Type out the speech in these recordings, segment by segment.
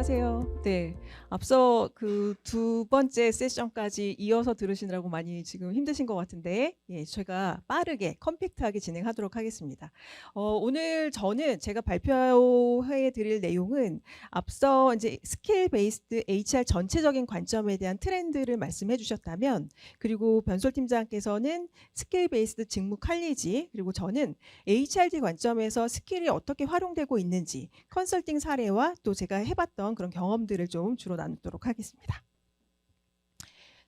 안녕하세요. 네, 앞서 그 두 번째 세션까지 이어서 들으시느라고 많이 지금 힘드신 것 같은데, 예, 제가 빠르게 컴팩트하게 진행하도록 하겠습니다. 오늘 저는 제가 발표해 드릴 내용은 앞서 이제 스킬 베이스드 HR 전체적인 관점에 대한 트렌드를 말씀해 주셨다면, 그리고 변솔 팀장께서는 스킬 베이스드 직무 칼리지, 그리고 저는 HRD 관점에서 스킬이 어떻게 활용되고 있는지 컨설팅 사례와 또 제가 해봤던 그런 경험들을 좀 주로 나누도록 하겠습니다.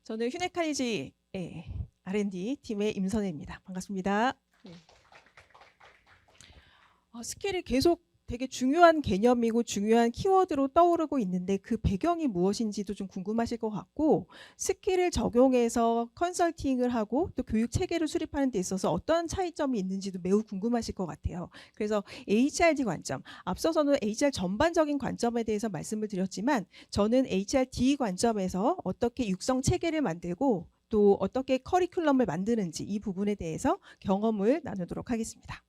저는 휴넷칼리지 R&D 팀의 임선혜입니다. 반갑습니다. 스킬이 계속 되게 중요한 개념이고 중요한 키워드로 떠오르고 있는데 그 배경이 무엇인지도 좀 궁금하실 것 같고, 스킬을 적용해서 컨설팅을 하고 또 교육 체계를 수립하는 데 있어서 어떤 차이점이 있는지도 매우 궁금하실 것 같아요. 그래서 HRD 관점, 앞서서는 HR 전반적인 관점에 대해서 말씀을 드렸지만 저는 HRD 관점에서 어떻게 육성 체계를 만들고 또 어떻게 커리큘럼을 만드는지 이 부분에 대해서 경험을 나누도록 하겠습니다.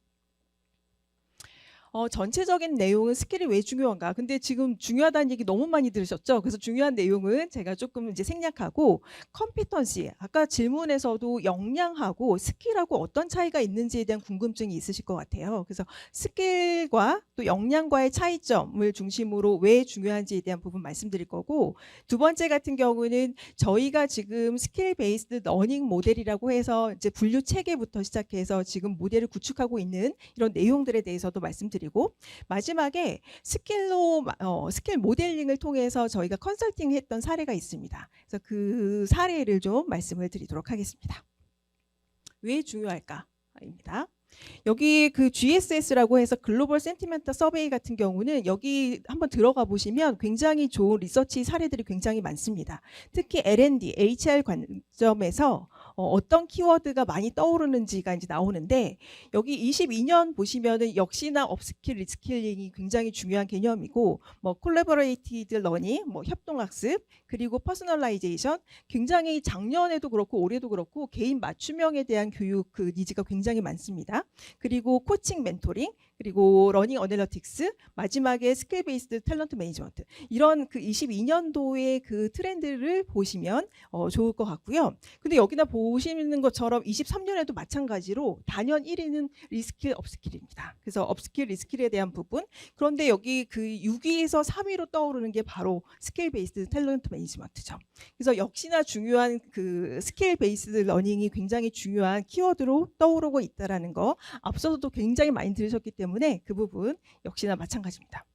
전체적인 내용은 스킬이 왜 중요한가? 근데 지금 중요하다는 얘기 너무 많이 들으셨죠? 그래서 중요한 내용은 제가 조금 이제 생략하고, 컴피턴시, 아까 질문에서도 역량하고 스킬하고 어떤 차이가 있는지에 대한 궁금증이 있으실 것 같아요. 그래서 스킬과 또 역량과의 차이점을 중심으로 왜 중요한지에 대한 부분 말씀드릴 거고, 두 번째 같은 경우는 저희가 지금 스킬 베이스드 러닝 모델이라고 해서 이제 분류 체계부터 시작해서 지금 모델을 구축하고 있는 이런 내용들에 대해서도 말씀드리고, 마지막에 스킬 모델링을 통해서 저희가 컨설팅했던 사례가 있습니다. 그래서 그 사례를 좀 말씀을 드리도록 하겠습니다. 왜 중요할까입니다. 여기 그 GSS라고 해서 글로벌 센티멘트 서베이 같은 경우는 여기 한번 들어가 보시면 굉장히 좋은 리서치 사례들이 굉장히 많습니다. 특히 L&D, HR 관점에서 어떤 키워드가 많이 떠오르는지가 이제 나오는데, 여기 22년 보시면은 역시나 업스킬, 리스킬링이 굉장히 중요한 개념이고, 뭐 콜라보레이티드 러닝, 뭐 협동학습, 그리고 퍼스널라이제이션, 굉장히 작년에도 그렇고 올해도 그렇고 개인 맞춤형에 대한 교육 그 니즈가 굉장히 많습니다. 그리고 코칭 멘토링, 그리고 러닝 어널리틱스, 마지막에 스킬 베이스드 탤런트 매니지먼트, 이런 그 22년도의 그 트렌드를 보시면 좋을 것 같고요. 근데 여기다 보시는 것처럼 23년에도 마찬가지로 단연 1위는 리스킬 업스킬입니다. 그래서 업스킬 리스킬에 대한 부분, 그런데 여기 그 6위에서 3위로 떠오르는 게 바로 스킬 베이스드 탤런트 매니지먼트죠. 그래서 역시나 중요한 그 스킬 베이스드 러닝이 굉장히 중요한 키워드로 떠오르고 있다라는 거 앞서서도 굉장히 많이 들으셨기 때문에 그 부분 역시나 마찬가지입니다.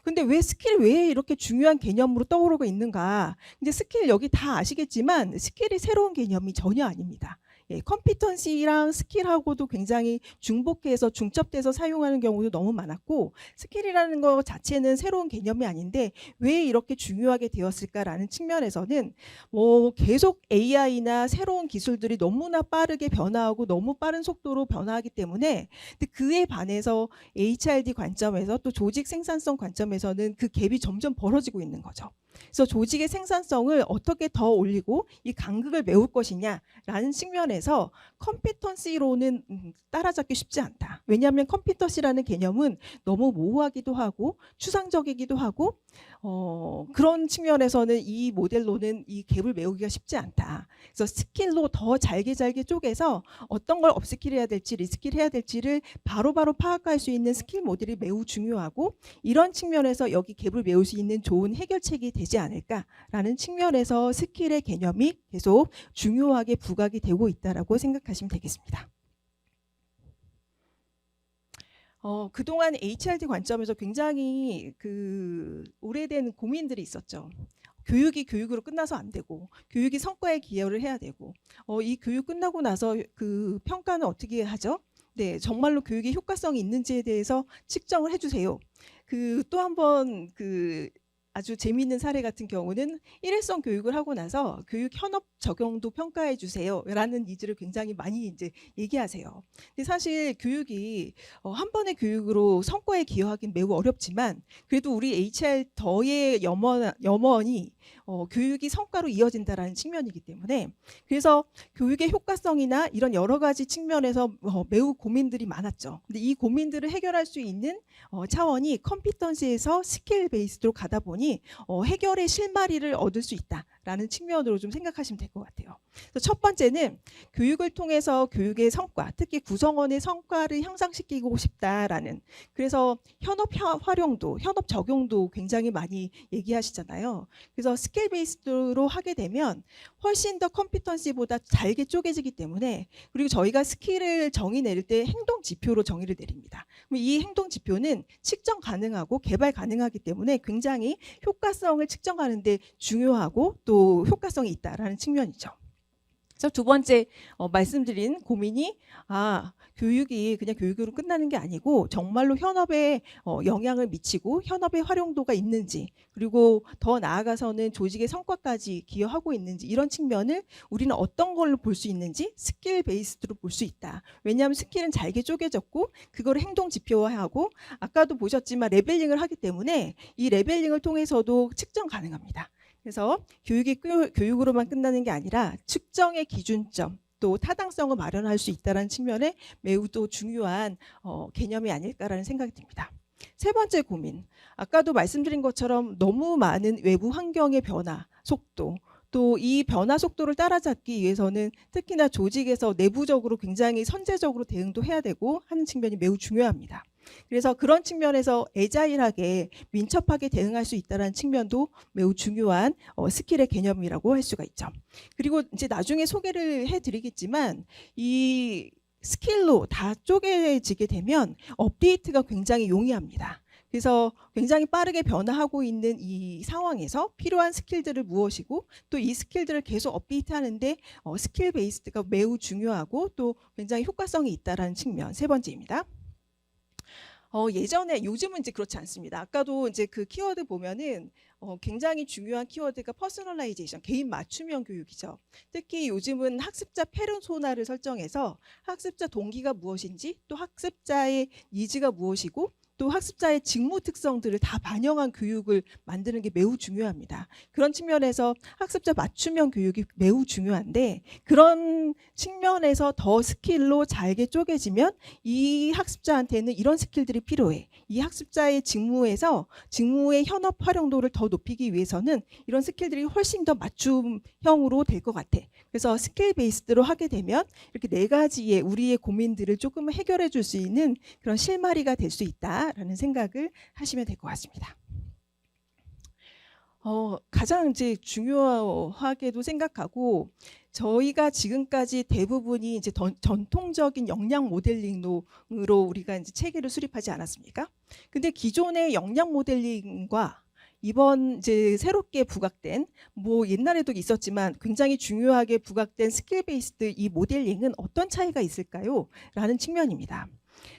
근데 왜 스킬이 왜 이렇게 중요한 개념으로 떠오르고 있는가? 이제 스킬 여기 다 아시겠지만 스킬이 새로운 개념이 전혀 아닙니다. 예, 컴피턴시랑 스킬하고도 굉장히 중복해서 중첩돼서 사용하는 경우도 너무 많았고, 스킬이라는 것 자체는 새로운 개념이 아닌데 왜 이렇게 중요하게 되었을까라는 측면에서는 뭐 계속 AI나 새로운 기술들이 너무나 빠르게 변화하고 너무 빠른 속도로 변화하기 때문에, 근데 그에 반해서 HRD 관점에서 또 조직 생산성 관점에서는 그 갭이 점점 벌어지고 있는 거죠. 그래서 조직의 생산성을 어떻게 더 올리고 이 간극을 메울 것이냐라는 측면에서 컴피턴시로는 따라잡기 쉽지 않다. 왜냐하면 컴피턴시라는 개념은 너무 모호하기도 하고 추상적이기도 하고 그런 측면에서는 이 모델로는 이 갭을 메우기가 쉽지 않다. 그래서 스킬로 더 잘게 쪼개서 어떤 걸 업스킬해야 될지 리스킬해야 될지를 바로바로 파악할 수 있는 스킬 모델이 매우 중요하고, 이런 측면에서 여기 갭을 메울 수 있는 좋은 해결책이 되지 않을까라는 측면에서 스킬의 개념이 계속 중요하게 부각이 되고 있다라고 생각하시면 되겠습니다. 그동안 HRD 관점에서 굉장히 그 오래된 고민들이 있었죠. 교육이 교육으로 끝나서 안 되고, 교육이 성과에 기여를 해야 되고, 이 교육 끝나고 나서 그 평가는 어떻게 하죠? 네, 정말로 교육이 효과성이 있는지에 대해서 측정을 해주세요. 그 또 한 번 그 아주 재미있는 사례 같은 경우는 일회성 교육을 하고 나서 교육 현업 적용도 평가해 주세요라는 니즈를 굉장히 많이 이제 얘기하세요. 근데 사실 교육이 한 번의 교육으로 성과에 기여하기는 매우 어렵지만, 그래도 우리 HR 더의 염원이 교육이 성과로 이어진다라는 측면이기 때문에 그래서 교육의 효과성이나 이런 여러 가지 측면에서 매우 고민들이 많았죠. 근데 이 고민들을 해결할 수 있는 차원이 컴피턴시에서 스킬 베이스로 가다 보니 해결의 실마리를 얻을 수 있다라는 측면으로 좀 생각하시면 될 것 같아요. 그래서 첫 번째는 교육을 통해서 교육의 성과, 특히 구성원의 성과를 향상시키고 싶다라는, 그래서 현업 활용도, 현업 적용도 굉장히 많이 얘기하시잖아요. 그래서 스킬 베이스로 하게 되면 훨씬 더 컴피턴시보다 잘게 쪼개지기 때문에, 그리고 저희가 스킬을 정의 내릴 때 행동 지표로 정의를 내립니다. 이 행동 지표는 측정 가능하고 개발 가능하기 때문에 굉장히 효과성을 측정하는 데 중요하고 또 효과성이 있다라는 측면이죠. 그래서 두 번째 말씀드린 고민이 교육이 그냥 교육으로 끝나는 게 아니고 정말로 현업에 영향을 미치고 현업의 활용도가 있는지, 그리고 더 나아가서는 조직의 성과까지 기여하고 있는지, 이런 측면을 우리는 어떤 걸로 볼 수 있는지 스킬 베이스드로 볼 수 있다. 왜냐하면 스킬은 잘게 쪼개졌고 그걸 행동 지표화하고 아까도 보셨지만 레벨링을 하기 때문에 이 레벨링을 통해서도 측정 가능합니다. 그래서 교육이 교육으로만 끝나는 게 아니라 측정의 기준점, 또 타당성을 마련할 수 있다는 측면에 매우 또 중요한 개념이 아닐까라는 생각이 듭니다. 세 번째 고민, 아까도 말씀드린 것처럼 너무 많은 외부 환경의 변화 속도, 또 이 변화 속도를 따라잡기 위해서는 특히나 조직에서 내부적으로 굉장히 선제적으로 대응도 해야 되고 하는 측면이 매우 중요합니다. 그래서 그런 측면에서 애자일하게 민첩하게 대응할 수 있다는 측면도 매우 중요한 스킬의 개념이라고 할 수가 있죠. 그리고 이제 나중에 소개를 해드리겠지만 이 스킬로 다 쪼개지게 되면 업데이트가 굉장히 용이합니다. 그래서 굉장히 빠르게 변화하고 있는 이 상황에서 필요한 스킬들을 무엇이고 또 이 스킬들을 계속 업데이트하는데 스킬 베이스가 매우 중요하고 또 굉장히 효과성이 있다는 측면, 세 번째입니다. 예전에, 요즘은 이제 그렇지 않습니다. 아까도 이제 그 키워드 보면은 굉장히 중요한 키워드가 퍼스널라이제이션, 개인 맞춤형 교육이죠. 특히 요즘은 학습자 페르소나를 설정해서 학습자 동기가 무엇인지, 또 학습자의 니즈가 무엇이고, 또 학습자의 직무 특성들을 다 반영한 교육을 만드는 게 매우 중요합니다. 그런 측면에서 학습자 맞춤형 교육이 매우 중요한데, 그런 측면에서 더 스킬로 잘게 쪼개지면 이 학습자한테는 이런 스킬들이 필요해. 이 학습자의 직무에서 직무의 현업 활용도를 더 높이기 위해서는 이런 스킬들이 훨씬 더 맞춤형으로 될 것 같아. 그래서 스킬 베이스로 하게 되면 이렇게 네 가지의 우리의 고민들을 조금 해결해 줄 수 있는 그런 실마리가 될 수 있다라는 생각을 하시면 될 것 같습니다. 가장 이제 중요하게도 생각하고, 저희가 지금까지 대부분이 이제 전통적인 역량 모델링으로 우리가 이제 체계를 수립하지 않았습니까? 근데 기존의 역량 모델링과 이번 이제 새롭게 부각된, 뭐 옛날에도 있었지만 굉장히 중요하게 부각된 스킬 베이스드 이 모델링은 어떤 차이가 있을까요? 라는 측면입니다.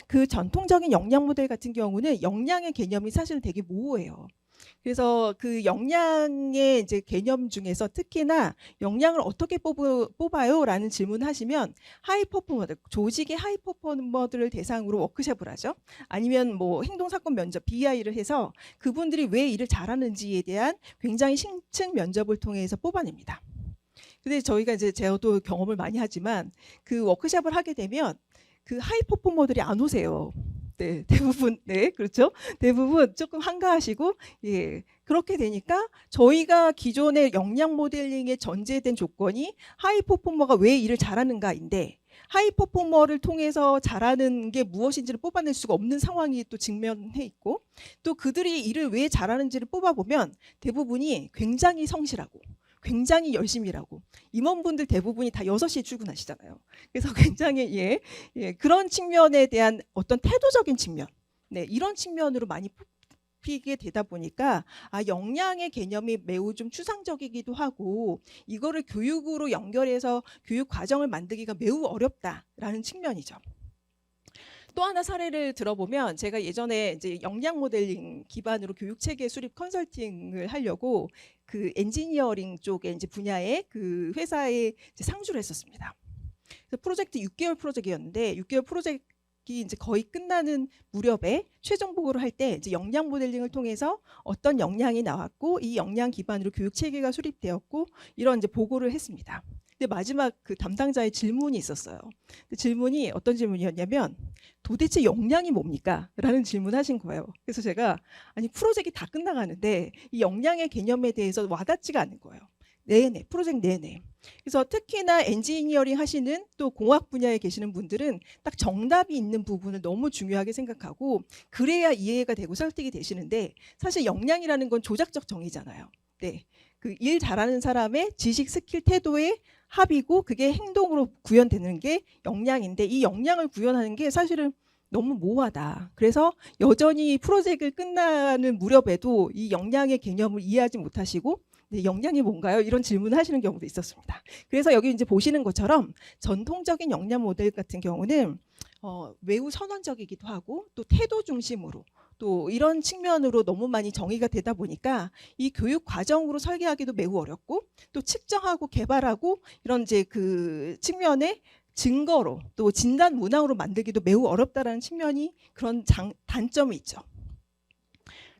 그 전통적인 역량 모델 같은 경우는 역량의 개념이 사실은 되게 모호해요. 그래서 그 역량의 이제 개념 중에서 특히나 역량을 어떻게 뽑아요? 라는 질문을 하시면 하이 퍼포머들, 조직의 하이 퍼포머들을 대상으로 워크숍을 하죠. 아니면 뭐 행동사건 면접, BI를 해서 그분들이 왜 일을 잘하는지에 대한 굉장히 심층 면접을 통해서 뽑아냅니다. 근데 저희가 이제 저도 경험을 많이 하지만 그 워크숍을 하게 되면 그 하이 퍼포머들이 안 오세요. 네, 대부분, 네, 그렇죠. 대부분 조금 한가하시고, 예, 그렇게 되니까 저희가 기존의 역량 모델링에 전제된 조건이 하이 퍼포머가 왜 일을 잘하는가인데, 하이 퍼포머를 통해서 잘하는 게 무엇인지를 뽑아낼 수가 없는 상황이 또 직면해 있고, 또 그들이 일을 왜 잘하는지를 뽑아보면 대부분이 굉장히 성실하고 굉장히 열심히 일하고, 임원분들 대부분이 다 6시에 출근하시잖아요. 그래서 굉장히 그런 측면에 대한 어떤 태도적인 측면, 네, 이런 측면으로 많이 뽑히게 되다 보니까 역량의 개념이 매우 좀 추상적이기도 하고 이거를 교육으로 연결해서 교육 과정을 만들기가 매우 어렵다라는 측면이죠. 또 하나 사례를 들어보면, 제가 예전에 이제 역량 모델링 기반으로 교육 체계 수립 컨설팅을 하려고 그 엔지니어링 쪽에 이제 분야의 그 회사에 이제 상주를 했었습니다. 그래서 프로젝트 6개월 프로젝트였는데 6개월 프로젝트 이제 거의 끝나는 무렵에 최종 보고를 할 때 이제 역량 모델링을 통해서 어떤 역량이 나왔고 이 역량 기반으로 교육 체계가 수립되었고 이런 이제 보고를 했습니다. 근데 마지막 그 담당자의 질문이 있었어요. 그 질문이 어떤 질문이었냐면 도대체 역량이 뭡니까? 라는 질문하신 거예요. 그래서 제가 아니 프로젝트가 다 끝나가는데 이 역량의 개념에 대해서 와닿지가 않는 거예요. 내내 프로젝트 내내. 그래서 특히나 엔지니어링 하시는 또 공학 분야에 계시는 분들은 딱 정답이 있는 부분을 너무 중요하게 생각하고 그래야 이해가 되고 설득이 되시는데 사실 역량이라는 건 조작적 정의잖아요. 네, 그 일 잘하는 사람의 지식, 스킬, 태도의 합이고 그게 행동으로 구현되는 게 역량인데 이 역량을 구현하는 게 사실은 너무 모호하다. 그래서 여전히 프로젝트를 끝나는 무렵에도 이 역량의 개념을 이해하지 못하시고 네, 역량이 뭔가요? 이런 질문을 하시는 경우도 있었습니다. 그래서 여기 이제 보시는 것처럼 전통적인 역량 모델 같은 경우는 매우 선언적이기도 하고 또 태도 중심으로 또 이런 측면으로 너무 많이 정의가 되다 보니까 이 교육 과정으로 설계하기도 매우 어렵고 또 측정하고 개발하고 이런 이제 그 측면에 증거로 또 진단 문항으로 만들기도 매우 어렵다라는 측면이 그런 단점이 있죠.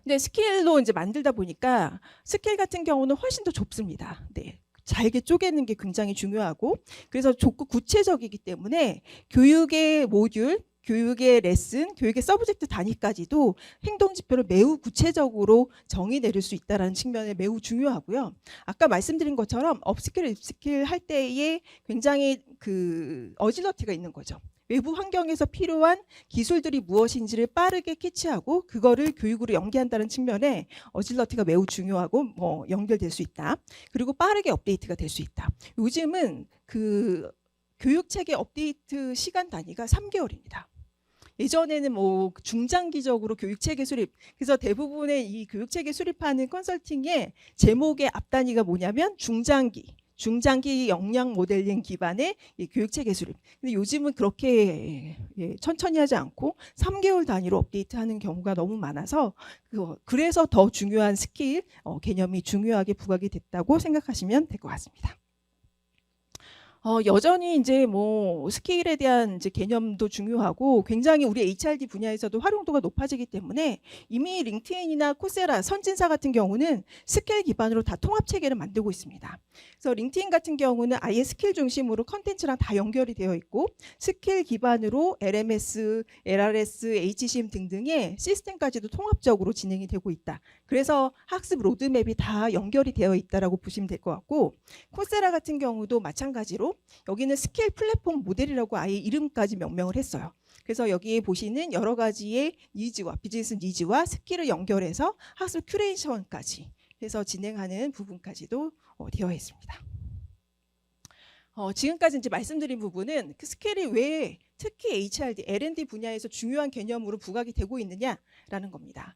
근데 스킬로 이제 만들다 보니까 스킬 같은 경우는 훨씬 더 좁습니다. 네. 잘게 쪼개는 게 굉장히 중요하고 그래서 좁고 구체적이기 때문에 교육의 모듈, 교육의 레슨, 교육의 서브젝트 단위까지도 행동 지표를 매우 구체적으로 정의 내릴 수 있다는 측면에 매우 중요하고요. 아까 말씀드린 것처럼 업스킬, 립스킬 할 때에 굉장히 그 어질러티가 있는 거죠. 외부 환경에서 필요한 기술들이 무엇인지를 빠르게 캐치하고 그거를 교육으로 연계한다는 측면에 어질러티가 매우 중요하고 연결될 수 있다. 그리고 빠르게 업데이트가 될 수 있다. 요즘은 그 교육체계 업데이트 시간 단위가 3개월입니다. 예전에는 중장기적으로 교육체계 수립, 그래서 대부분의 이 교육체계 수립하는 컨설팅의 제목의 앞 단위가 뭐냐면 중장기 역량 모델링 기반의 이 교육체계 수립. 근데 요즘은 그렇게 천천히 하지 않고 3개월 단위로 업데이트하는 경우가 너무 많아서 그래서 더 중요한 스킬 개념이 중요하게 부각이 됐다고 생각하시면 될 것 같습니다. 여전히 이제 스킬에 대한 이제 개념도 중요하고 굉장히 우리 HRD 분야에서도 활용도가 높아지기 때문에 이미 링크드인이나 코세라, 선진사 같은 경우는 스킬 기반으로 다 통합 체계를 만들고 있습니다. 그래서 링크드인 같은 경우는 아예 스킬 중심으로 컨텐츠랑 다 연결이 되어 있고 스킬 기반으로 LMS, LRS, HCM 등등의 시스템까지도 통합적으로 진행이 되고 있다. 그래서 학습 로드맵이 다 연결이 되어 있다라고 보시면 될 것 같고 코세라 같은 경우도 마찬가지로 여기는 스킬 플랫폼 모델이라고 아예 이름까지 명명을 했어요. 그래서 여기에 보시는 여러 가지의 니즈와 비즈니스 니즈와 스킬을 연결해서 학습 큐레이션까지 해서 진행하는 부분까지도 되어 있습니다. 지금까지 이제 말씀드린 부분은 그 스킬이 왜 특히 HRD, L&D 분야에서 중요한 개념으로 부각이 되고 있느냐라는 겁니다.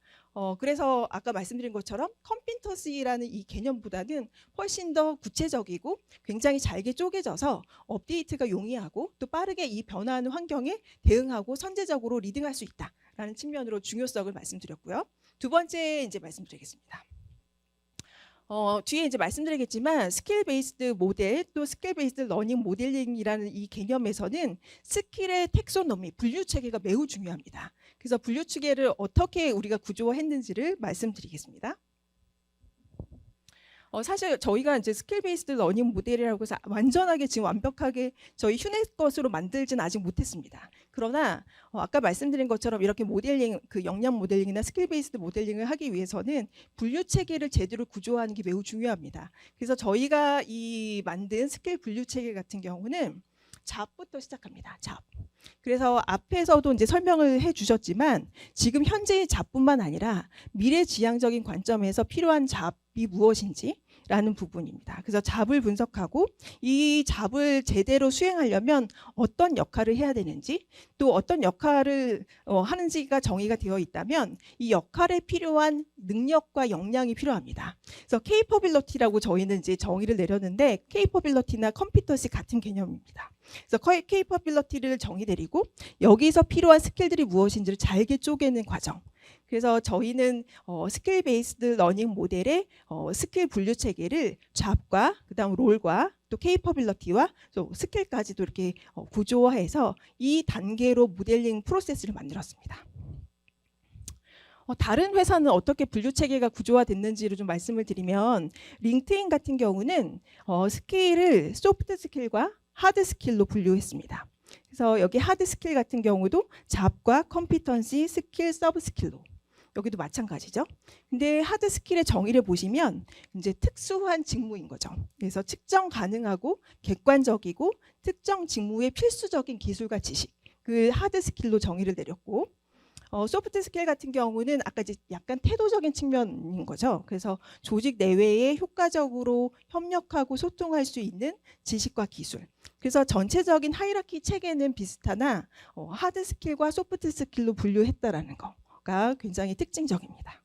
그래서 아까 말씀드린 것처럼 컴피턴시라는 이 개념보다는 훨씬 더 구체적이고 굉장히 잘게 쪼개져서 업데이트가 용이하고 또 빠르게 이 변화하는 환경에 대응하고 선제적으로 리딩할 수 있다라는 측면으로 중요성을 말씀드렸고요. 두 번째 이제 말씀드리겠습니다. 뒤에 이제 말씀드리겠지만 스킬 베이스드 모델 또 스킬 베이스드 러닝 모델링이라는 이 개념에서는 스킬의 텍소노미, 분류 체계가 매우 중요합니다. 그래서 분류 체계를 어떻게 우리가 구조화했는지를 말씀드리겠습니다. 사실 저희가 이제 스킬 베이스드 러닝 모델이라고 해서 완전하게 지금 완벽하게 저희 휴넷 것으로 만들지는 아직 못했습니다. 그러나 아까 말씀드린 것처럼 이렇게 모델링, 그 역량 모델링이나 스킬 베이스드 모델링을 하기 위해서는 분류 체계를 제대로 구조하는 게 매우 중요합니다. 그래서 저희가 이 만든 스킬 분류 체계 같은 경우는 잡부터 시작합니다. 잡. 그래서 앞에서도 이제 설명을 해주셨지만 지금 현재의 잡뿐만 아니라 미래지향적인 관점에서 필요한 잡이 무엇인지 라는 부분입니다. 그래서 잡을 분석하고 이 잡을 제대로 수행하려면 어떤 역할을 해야 되는지 또 어떤 역할을 하는지가 정의가 되어 있다면 이 역할에 필요한 능력과 역량이 필요합니다. 그래서 capability라고 저희는 이제 정의를 내렸는데 capability나 competency 같은 개념입니다. 그래서 capability를 정의 내리고 여기서 필요한 스킬들이 무엇인지를 잘게 쪼개는 과정. 그래서 저희는 스킬 베이스드 러닝 모델의 스킬 분류 체계를 잡과 그다음 롤과 또 케이퍼빌리티와 또 스킬까지도 이렇게 구조화해서 이 단계로 모델링 프로세스를 만들었습니다. 다른 회사는 어떻게 분류 체계가 구조화됐는지를 좀 말씀을 드리면 링크드인 같은 경우는 스킬을 소프트 스킬과 하드 스킬로 분류했습니다. 그래서 여기 하드 스킬 같은 경우도 잡과 컴피턴시, 스킬, 서브 스킬로 여기도 마찬가지죠. 근데 하드 스킬의 정의를 보시면 이제 특수한 직무인 거죠. 그래서 측정 가능하고 객관적이고 특정 직무의 필수적인 기술과 지식, 그 하드 스킬로 정의를 내렸고, 소프트 스킬 같은 경우는 아까 이제 약간 태도적인 측면인 거죠. 그래서 조직 내외에 효과적으로 협력하고 소통할 수 있는 지식과 기술. 그래서 전체적인 하이라키 체계는 비슷하나 하드 스킬과 소프트 스킬로 분류했다라는 거가 굉장히 특징적입니다.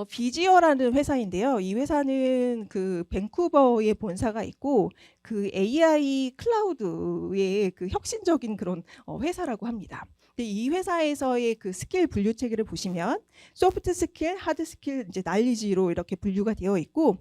비지어라는 회사인데요. 이 회사는 그 밴쿠버에 본사가 있고 그 AI 클라우드의 그 혁신적인 그런 회사라고 합니다. 근데 이 회사에서의 그 스킬 분류 체계를 보시면 소프트 스킬, 하드 스킬, 이제 날리지로 이렇게 분류가 되어 있고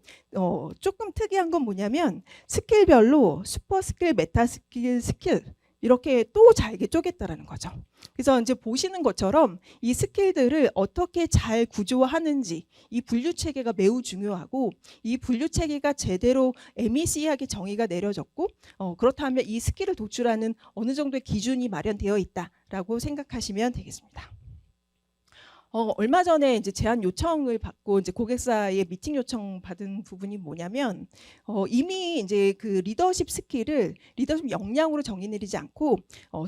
조금 특이한 건 뭐냐면 스킬별로 슈퍼 스킬, 메타 스킬, 스킬 이렇게 또 잘게 쪼갰다라는 거죠. 그래서 이제 보시는 것처럼 이 스킬들을 어떻게 잘 구조화하는지 이 분류 체계가 매우 중요하고 이 분류 체계가 제대로 MEC하게 정의가 내려졌고 그렇다면 이 스킬을 도출하는 어느 정도의 기준이 마련되어 있다라고 생각하시면 되겠습니다. 얼마 전에 이제 제안 요청을 받고 이제 고객사의 미팅 요청 받은 부분이 뭐냐면 이미 이제 그 리더십 스킬을 리더십 역량으로 정의 내리지 않고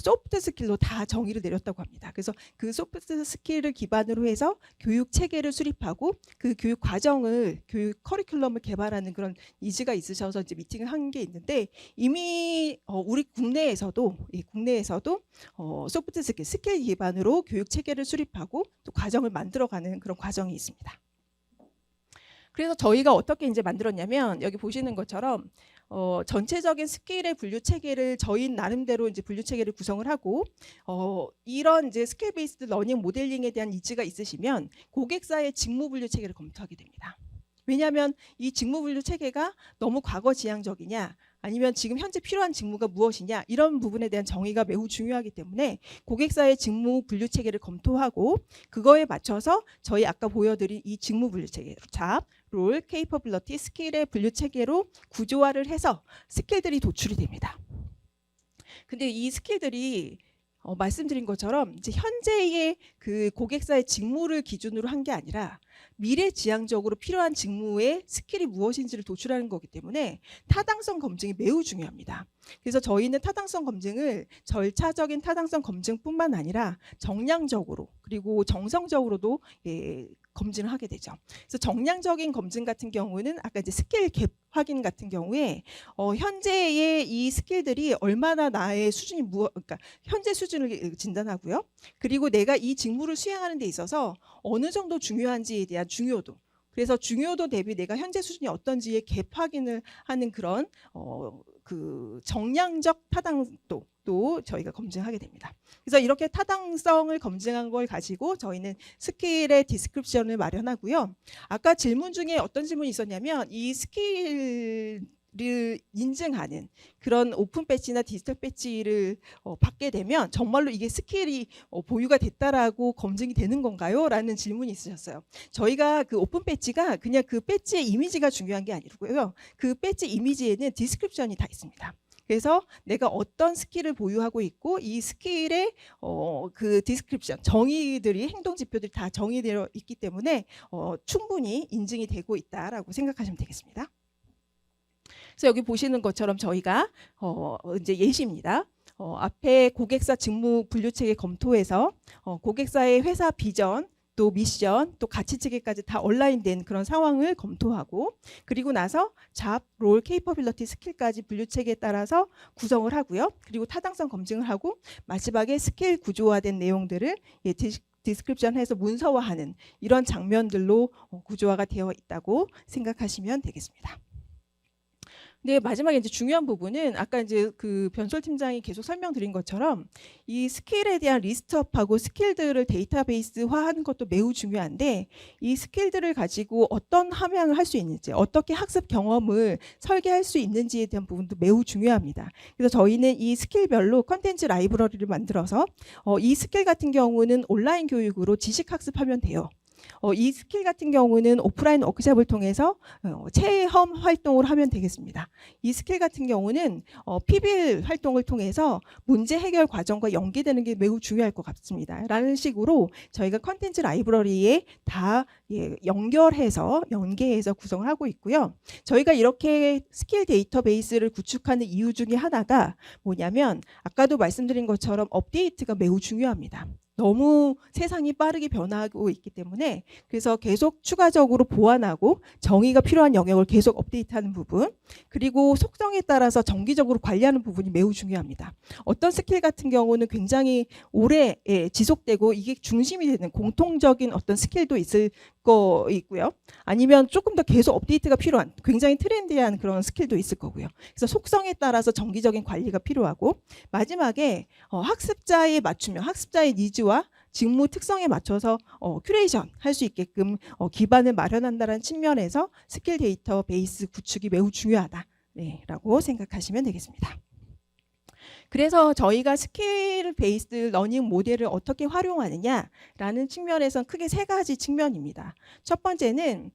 소프트 스킬로 다 정의를 내렸다고 합니다. 그래서 그 소프트 스킬을 기반으로 해서 교육 체계를 수립하고 그 교육 과정을 교육 커리큘럼을 개발하는 그런 니즈가 있으셔서 이제 미팅을 한 게 있는데 이미 우리 국내에서도 소프트 스킬 기반으로 교육 체계를 수립하고 또 과정을 만들어가는 그런 과정이 있습니다. 그래서 저희가 어떻게 이제 만들었냐면 여기 보시는 것처럼 전체적인 스킬의 분류 체계를 저희 나름대로 이제 분류 체계를 구성을 하고 이런 이제 스킬 베이스드 러닝 모델링에 대한 니즈가 있으시면 고객사의 직무 분류 체계를 검토하게 됩니다. 왜냐하면 이 직무 분류 체계가 너무 과거 지향적이냐 아니면 지금 현재 필요한 직무가 무엇이냐 이런 부분에 대한 정의가 매우 중요하기 때문에 고객사의 직무 분류 체계를 검토하고 그거에 맞춰서 저희 아까 보여드린 이 직무 분류 체계 잡, 롤, 케이퍼빌리티, 스킬의 분류 체계로 구조화를 해서 스킬들이 도출이 됩니다. 근데 이 스킬들이 말씀드린 것처럼 이제 현재의 그 고객사의 직무를 기준으로 한 게 아니라 미래지향적으로 필요한 직무의 스킬이 무엇인지를 도출하는 거기 때문에 타당성 검증이 매우 중요합니다. 그래서 저희는 타당성 검증을 절차적인 타당성 검증뿐만 아니라 정량적으로 그리고 정성적으로도 검증을 하게 되죠. 그래서 정량적인 검증 같은 경우는 아까 이제 스킬 갭 확인 같은 경우에 현재의 이 스킬들이 얼마나 나의 수준이 그러니까 현재 수준을 진단하고요. 그리고 내가 이 직무를 수행하는 데 있어서 어느 정도 중요한지에 대한 중요도. 그래서 중요도 대비 내가 현재 수준이 어떤지의 갭 확인을 하는 그런 그 정량적 타당도도 저희가 검증하게 됩니다. 그래서 이렇게 타당성을 검증한 걸 가지고 저희는 스킬의 디스크립션을 마련하고요. 아까 질문 중에 어떤 질문이 있었냐면 이 스킬을 인증하는 그런 오픈 배지나 디지털 배지를 받게 되면 정말로 이게 스킬이 보유가 됐다라고 검증이 되는 건가요? 라는 질문이 있으셨어요. 저희가 그 오픈 배지가 그냥 그 배지의 이미지가 중요한 게 아니고요. 그 배지 이미지에는 디스크립션이 다 있습니다. 그래서 내가 어떤 스킬을 보유하고 있고 이 스킬의 그 디스크립션, 정의들이 행동 지표들이 다 정의되어 있기 때문에 충분히 인증이 되고 있다라고 생각하시면 되겠습니다. 그래서 여기 보시는 것처럼 저희가 이제 예시입니다. 앞에 고객사 직무 분류 체계 검토해서 고객사의 회사 비전, 또 미션, 또 가치 체계까지 다 온라인된 그런 상황을 검토하고 그리고 나서 잡, 롤, 케이퍼빌리티, 스킬까지 분류 체계에 따라서 구성을 하고요. 그리고 타당성 검증을 하고 마지막에 스킬 구조화된 내용들을 디스크립션해서 문서화하는 이런 장면들로 구조화가 되어 있다고 생각하시면 되겠습니다. 네, 마지막에 이제 중요한 부분은 아까 이제 그 변솔 팀장이 계속 설명드린 것처럼 이 스킬에 대한 리스트업하고 스킬들을 데이터베이스화하는 것도 매우 중요한데, 이 스킬들을 가지고 어떤 함양을 할 수 있는지, 어떻게 학습 경험을 설계할 수 있는지에 대한 부분도 매우 중요합니다. 그래서 저희는 이 스킬별로 컨텐츠 라이브러리를 만들어서 이 스킬 같은 경우는 온라인 교육으로 지식 학습하면 돼요. 이 스킬 같은 경우는 오프라인 워크숍을 통해서 체험 활동을 하면 되겠습니다. 이 스킬 같은 경우는 PBL 활동을 통해서 문제 해결 과정과 연계되는 게 매우 중요할 것 같습니다. 라는 식으로 저희가 컨텐츠 라이브러리에 다 연계해서 구성을 하고 있고요. 저희가 이렇게 스킬 데이터베이스를 구축하는 이유 중에 하나가 뭐냐면, 아까도 말씀드린 것처럼 업데이트가 매우 중요합니다. 너무 세상이 빠르게 변화하고 있기 때문에, 그래서 계속 추가적으로 보완하고 정의가 필요한 영역을 계속 업데이트하는 부분, 그리고 속성에 따라서 정기적으로 관리하는 부분이 매우 중요합니다. 어떤 스킬 같은 경우는 굉장히 오래 지속되고 이게 중심이 되는 공통적인 어떤 스킬도 있을 거 있고요. 아니면 조금 더 계속 업데이트가 필요한 굉장히 트렌디한 그런 스킬도 있을 거고요. 그래서 속성에 따라서 정기적인 관리가 필요하고, 마지막에 학습자에 맞추며 학습자의 니즈와 직무 특성에 맞춰서 큐레이션 할 수 있게끔 기반을 마련한다는 측면에서 스킬 데이터베이스 구축이 매우 중요하다, 라고 생각하시면 되겠습니다. 그래서 저희가 스킬 베이스드 러닝 모델을 어떻게 활용하느냐라는 측면에서는 크게 세 가지 측면입니다. 첫 번째는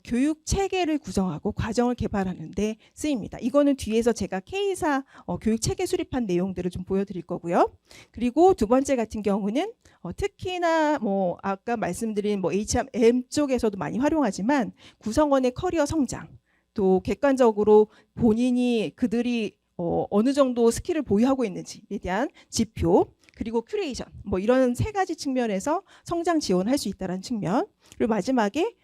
교육 체계를 구성하고 과정을 개발하는 데 쓰입니다. 이거는 뒤에서 제가 K사 교육 체계 수립한 내용들을 좀 보여드릴 거고요. 그리고 두 번째 같은 경우는 특히나 뭐 아까 말씀드린 뭐 HRM 쪽에서도 많이 활용하지만 구성원의 커리어 성장, 또 객관적으로 본인이 그들이 어느 정도 스킬을 보유하고 있는지에 대한 지표, 그리고 큐레이션, 뭐 이런 세 가지 측면에서 성장 지원할 수 있다는 측면, 그리고 마지막에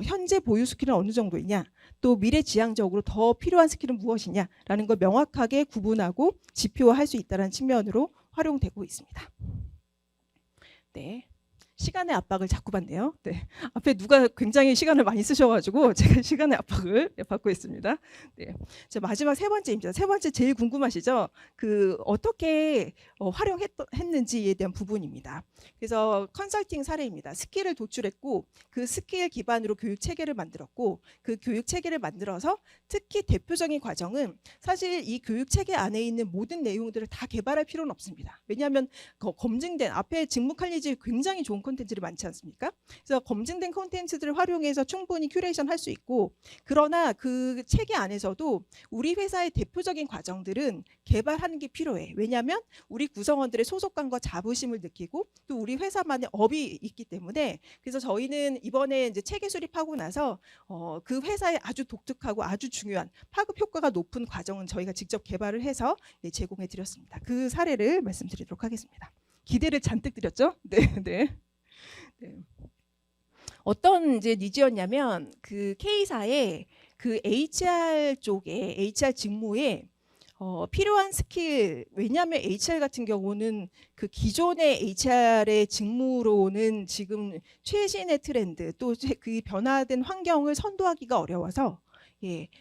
현재 보유 스킬은 어느 정도이냐, 또 미래지향적으로 더 필요한 스킬은 무엇이냐라는 걸 명확하게 구분하고 지표화할 수 있다는 측면으로 활용되고 있습니다. 네. 시간의 압박을 자꾸 받네요. 네. 앞에 누가 굉장히 시간을 많이 쓰셔가지고 제가 시간의 압박을 받고 있습니다. 네. 자, 마지막 세 번째입니다. 세 번째 제일 궁금하시죠? 그 어떻게 활용했는지에 대한 부분입니다. 그래서 컨설팅 사례입니다. 스킬을 도출했고 그 스킬 기반으로 교육 체계를 만들었고, 그 교육 체계를 만들어서 특히 대표적인 과정은 사실 이 교육 체계 안에 있는 모든 내용들을 다 개발할 필요는 없습니다. 왜냐하면 검증된 앞에 직무 칼리지 굉장히 좋은 콘텐츠들이 많지 않습니까? 그래서 검증된 콘텐츠들을 활용해서 충분히 큐레이션 할 수 있고, 그러나 그 체계 안에서도 우리 회사의 대표적인 과정들은 개발하는 게 필요해. 왜냐하면 우리 구성원들의 소속감과 자부심을 느끼고 또 우리 회사만의 업이 있기 때문에, 그래서 저희는 이번에 이제 체계 수립하고 나서 그 회사의 아주 독특하고 아주 중요한 파급 효과가 높은 과정은 저희가 직접 개발을 해서 제공해 드렸습니다. 그 사례를 말씀드리도록 하겠습니다. 기대를 잔뜩 드렸죠? 네, 네. 네. 어떤 이제 니즈였냐면, 그 K사의 그 HR 쪽에 HR 직무에 필요한 스킬, 왜냐하면 HR 같은 경우는 그 기존의 HR의 직무로는 지금 최신의 트렌드 또 그 변화된 환경을 선도하기가 어려워서,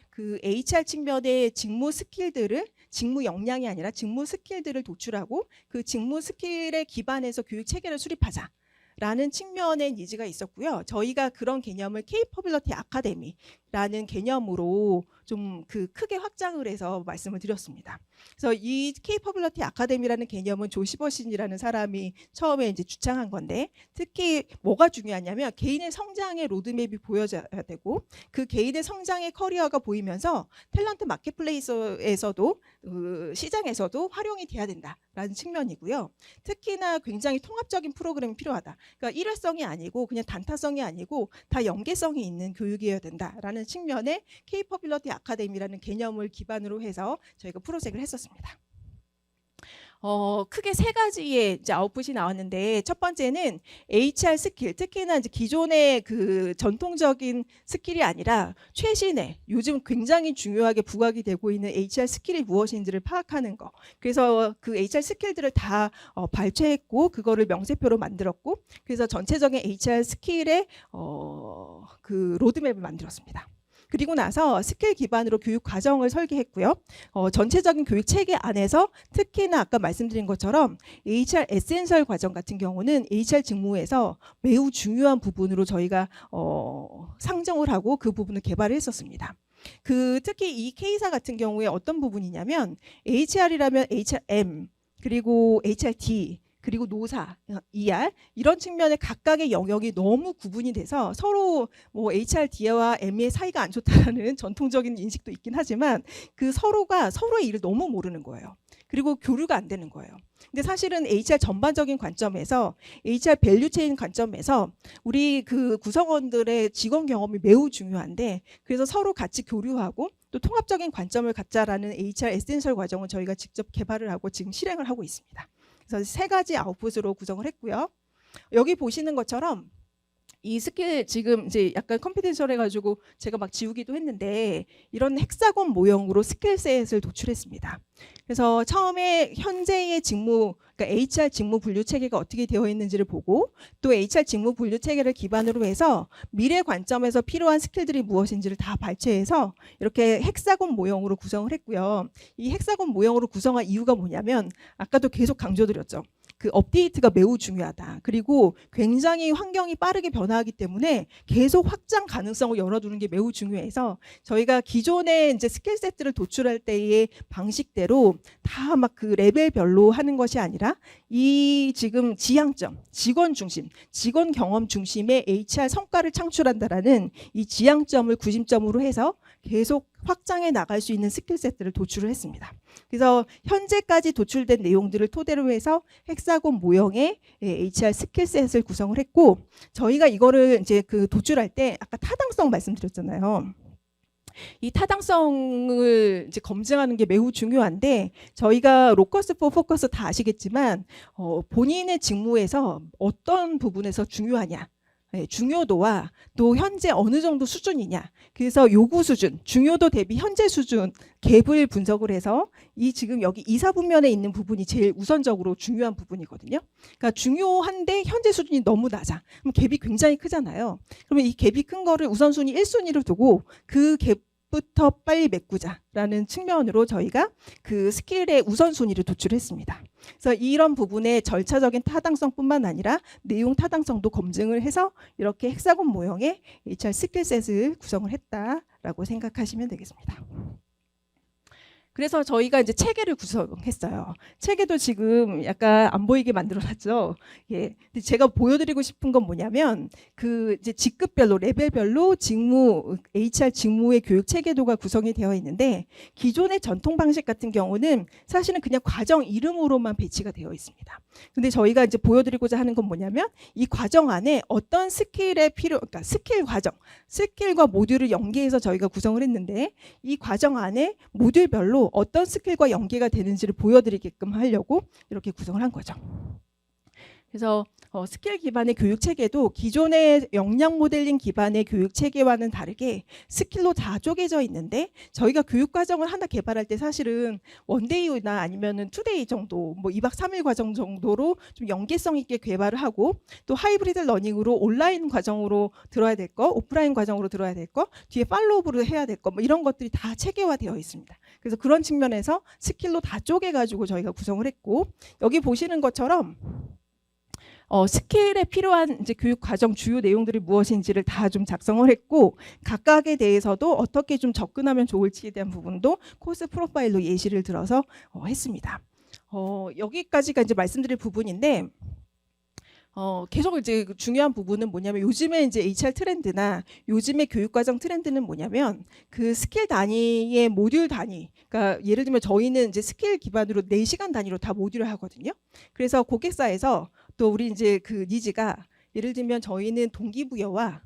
그 HR 측면의 직무 스킬들을, 직무 역량이 아니라 직무 스킬들을 도출하고 그 직무 스킬에 기반해서 교육 체계를 수립하자 라는 측면의 니즈가 있었고요. 저희가 그런 개념을 K-퍼빌러티 아카데미라는 개념으로 좀 그 크게 확장을 해서 말씀을 드렸습니다. 그래서 이 K-퍼빌러티 아카데미라는 개념은 조 시버신이라는 사람이 처음에 이제 주창한 건데, 특히 뭐가 중요하냐면 개인의 성장의 로드맵이 보여져야 되고, 그 개인의 성장의 커리어가 보이면서 탤런트 마켓플레이스에서도 시장에서도 활용이 돼야 된다라는 측면이고요. 특히나 굉장히 통합적인 프로그램이 필요하다. 그러니까 일회성이 아니고 그냥 단타성이 아니고 다 연계성이 있는 교육이어야 된다라는 측면의 K-퍼빌러티 아카데미라는 개념을 기반으로 해서 저희가 프로젝트를 했었습니다. 크게 세 가지의 이제 아웃풋이 나왔는데, 첫 번째는 HR 스킬, 특히나 이제 기존의 그 전통적인 스킬이 아니라 최신의, 요즘 굉장히 중요하게 부각이 되고 있는 HR 스킬이 무엇인지를 파악하는 거. 그래서 그 HR 스킬들을 다 발췌했고 그거를 명세표로 만들었고, 그래서 전체적인 HR 스킬의 그 로드맵을 만들었습니다. 그리고 나서 스킬 기반으로 교육 과정을 설계했고요. 전체적인 교육 체계 안에서 특히나 아까 말씀드린 것처럼 HR 에센셜 과정 같은 경우는 HR 직무에서 매우 중요한 부분으로 저희가 상정을 하고 그 부분을 개발을 했었습니다. 특히 이 K사 같은 경우에 어떤 부분이냐면 HR이라면 HRM 그리고 HRD 그리고 노사, ER 이런 측면에 각각의 영역이 너무 구분이 돼서 서로 뭐 HRD와 M의 사이가 안 좋다라는 전통적인 인식도 있긴 하지만 그 서로가 서로의 일을 너무 모르는 거예요. 그리고 교류가 안 되는 거예요. 근데 사실은 HR 전반적인 관점에서 HR 밸류체인 관점에서 우리 그 구성원들의 직원 경험이 매우 중요한데 그래서 서로 같이 교류하고 또 통합적인 관점을 갖자라는 HR 에센셜 과정을 저희가 직접 개발을 하고 지금 실행을 하고 있습니다. 그래서 3가지 아웃풋으로 구성을 했고요. 여기 보시는 것처럼 이 스킬 지금 이제 약간 컴피텐셜 해가지고 제가 막 지우기도 했는데 이런 헥사곤 모형으로 스킬셋을 도출했습니다. 그래서 처음에 현재의 직무, 그러니까 HR 직무 분류 체계가 어떻게 되어 있는지를 보고 또 HR 직무 분류 체계를 기반으로 해서 미래 관점에서 필요한 스킬들이 무엇인지를 다 발췌해서 이렇게 헥사곤 모형으로 구성을 했고요. 이 헥사곤 모형으로 구성한 이유가 뭐냐면 아까도 계속 강조드렸죠. 그 업데이트가 매우 중요하다. 그리고 굉장히 환경이 빠르게 변화하기 때문에 계속 확장 가능성을 열어두는 게 매우 중요해서 저희가 기존의 이제 스킬 세트를 도출할 때의 방식대로 다 막 그 레벨별로 하는 것이 아니라 이 지금 지향점, 직원 중심, 직원 경험 중심의 HR 성과를 창출한다라는 이 지향점을 구심점으로 해서 계속 확장해 나갈 수 있는 스킬 세트를 도출을 했습니다. 그래서 현재까지 도출된 내용들을 토대로 해서 헥사곤 모형의 HR 스킬셋을 구성을 했고 저희가 이거를 이제 그 도출할 때 아까 타당성 말씀드렸잖아요. 이 타당성을 이제 검증하는 게 매우 중요한데 저희가 로커스 포 포커스 다 아시겠지만 본인의 직무에서 어떤 부분에서 중요하냐 중요도와 또 현재 어느 정도 수준이냐 그래서 요구 수준 중요도 대비 현재 수준 갭을 분석을 해서 이 지금 여기 이사분면에 있는 부분이 제일 우선적으로 중요한 부분이거든요. 그러니까 중요한데 현재 수준이 너무 낮아. 그럼 갭이 굉장히 크잖아요. 그러면 이 갭이 큰 거를 우선순위 1순위로 두고 그 갭부터 빨리 메꾸자라는 측면으로 저희가 그 스킬의 우선순위를 도출했습니다. 그래서 이런 부분의 절차적인 타당성뿐만 아니라 내용 타당성도 검증을 해서 이렇게 헥사곤 모형의 HR 스킬셋을 구성을 했다라고 생각하시면 되겠습니다. 그래서 저희가 이제 체계를 구성했어요. 체계도 지금 약간 안 보이게 만들어놨죠. 예. 근데 제가 보여드리고 싶은 건 뭐냐면 그 이제 직급별로 레벨별로 직무 HR 직무의 교육 체계도가 구성이 되어 있는데 기존의 전통 방식 같은 경우는 사실은 그냥 과정 이름으로만 배치가 되어 있습니다. 근데 저희가 이제 보여드리고자 하는 건 뭐냐면 이 과정 안에 어떤 스킬의 그러니까 스킬 과정, 스킬과 모듈을 연계해서 저희가 구성을 했는데 이 과정 안에 모듈별로 어떤 스킬과 연계가 되는지를 보여드리게끔 하려고 이렇게 구성을 한 거죠. 그래서 스킬 기반의 교육 체계도 기존의 역량 모델링 기반의 교육 체계와는 다르게 스킬로 다 쪼개져 있는데 저희가 교육 과정을 하나 개발할 때 사실은 원데이나 아니면은 투데이 정도 뭐 2박 3일 과정 정도로 좀 연계성 있게 개발을 하고 또 하이브리드 러닝으로 온라인 과정으로 들어야 될 거, 오프라인 과정으로 들어야 될 거, 뒤에 팔로우업으로 해야 될 거 뭐 이런 것들이 다 체계화되어 있습니다. 그래서 그런 측면에서 스킬로 다 쪼개가지고 저희가 구성을 했고 여기 보시는 것처럼 스킬에 필요한 이제 교육 과정 주요 내용들이 무엇인지를 다 좀 작성을 했고 각각에 대해서도 어떻게 좀 접근하면 좋을지에 대한 부분도 코스 프로파일로 예시를 들어서 했습니다. 여기까지가 이제 말씀드릴 부분인데 계속 이제 중요한 부분은 뭐냐면 요즘에 이제 HR 트렌드나 요즘의 교육과정 트렌드는 뭐냐면 그 스킬 단위의 모듈 단위, 그러니까 예를 들면 저희는 이제 스킬 기반으로 4시간 단위로 다 모듈을 하거든요. 그래서 고객사에서 또 우리 이제 그 니즈가 예를 들면 저희는 동기부여와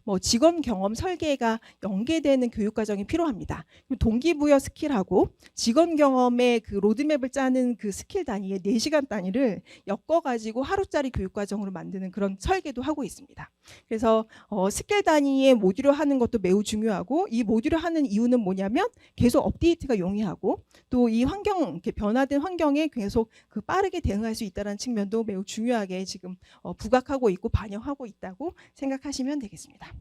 뭐 직원 경험 설계가 연계되는 교육 과정이 필요합니다. 동기부여 스킬하고 직원 경험의 그 로드맵을 짜는 그 스킬 단위의 4시간 단위를 엮어가지고 하루짜리 교육 과정으로 만드는 그런 설계도 하고 있습니다. 그래서 스킬 단위의 모듈을 하는 것도 매우 중요하고 이 모듈을 하는 이유는 뭐냐면 계속 업데이트가 용이하고 또 이 환경 이렇게 변화된 환경에 계속 그 빠르게 대응할 수 있다는 측면도 매우 중요하게 지금 부각하고 있고 반영하고 있다고 생각하시면 되겠습니다.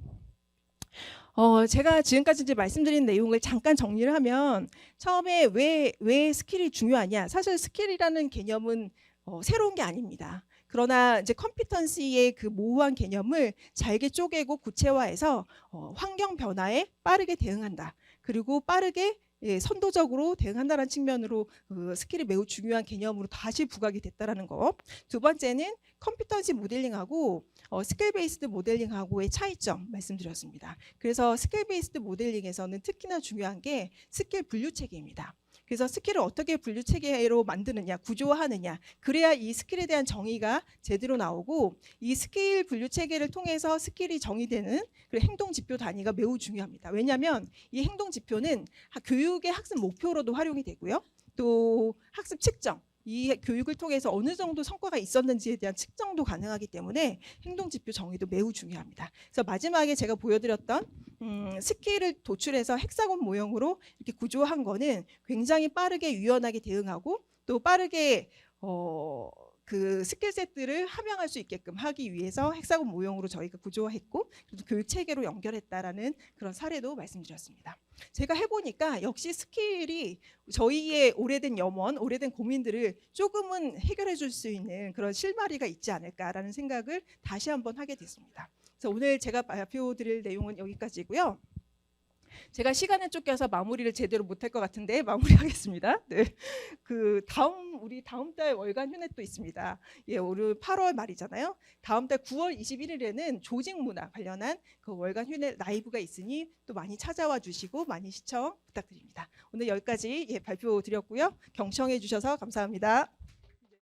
제가 지금까지 이제 말씀드린 내용을 잠깐 정리를 하면 처음에 왜 스킬이 중요하냐? 사실 스킬이라는 개념은 새로운 게 아닙니다. 그러나 이제 컴피턴시의 그 모호한 개념을 잘게 쪼개고 구체화해서 환경 변화에 빠르게 대응한다. 그리고 빠르게 예, 선도적으로 대응한다는 측면으로 그 스킬이 매우 중요한 개념으로 다시 부각이 됐다라는 거. 두 번째는 컴피턴시 모델링하고 스킬 베이스드 모델링하고의 차이점 말씀드렸습니다. 그래서 스킬 베이스드 모델링에서는 특히나 중요한 게 스킬 분류 체계입니다. 그래서 스킬을 어떻게 분류 체계로 만드느냐, 구조화하느냐, 그래야 이 스킬에 대한 정의가 제대로 나오고 이 스킬 분류 체계를 통해서 스킬이 정의되는 그 행동 지표 단위가 매우 중요합니다. 왜냐하면 이 행동 지표는 교육의 학습 목표로도 활용이 되고요. 또 학습 측정, 이 교육을 통해서 어느 정도 성과가 있었는지에 대한 측정도 가능하기 때문에 행동 지표 정의도 매우 중요합니다. 그래서 마지막에 제가 보여드렸던 스킬을 도출해서 헥사곤 모형으로 이렇게 구조한 거는 굉장히 빠르게 유연하게 대응하고 또 빠르게 그 스킬 세트를 함양할 수 있게끔 하기 위해서 헥사곤 모형으로 저희가 구조화했고 그리고 교육 체계로 연결했다라는 그런 사례도 말씀드렸습니다. 제가 해보니까 역시 스킬이 저희의 오래된 염원, 오래된 고민들을 조금은 해결해 줄 수 있는 그런 실마리가 있지 않을까라는 생각을 다시 한번 하게 됐습니다. 그래서 오늘 제가 발표드릴 내용은 여기까지고요. 제가 시간에 쫓겨서 마무리를 제대로 못할 것 같은데 마무리하겠습니다. 네. 우리 다음 달 월간 휴넷도 있습니다. 예, 오늘 8월 말이잖아요. 다음 달 9월 21일에는 조직 문화 관련한 그 월간 휴넷 라이브가 있으니 또 많이 찾아와 주시고 많이 시청 부탁드립니다. 오늘 여기까지 발표 드렸고요. 경청해 주셔서 감사합니다.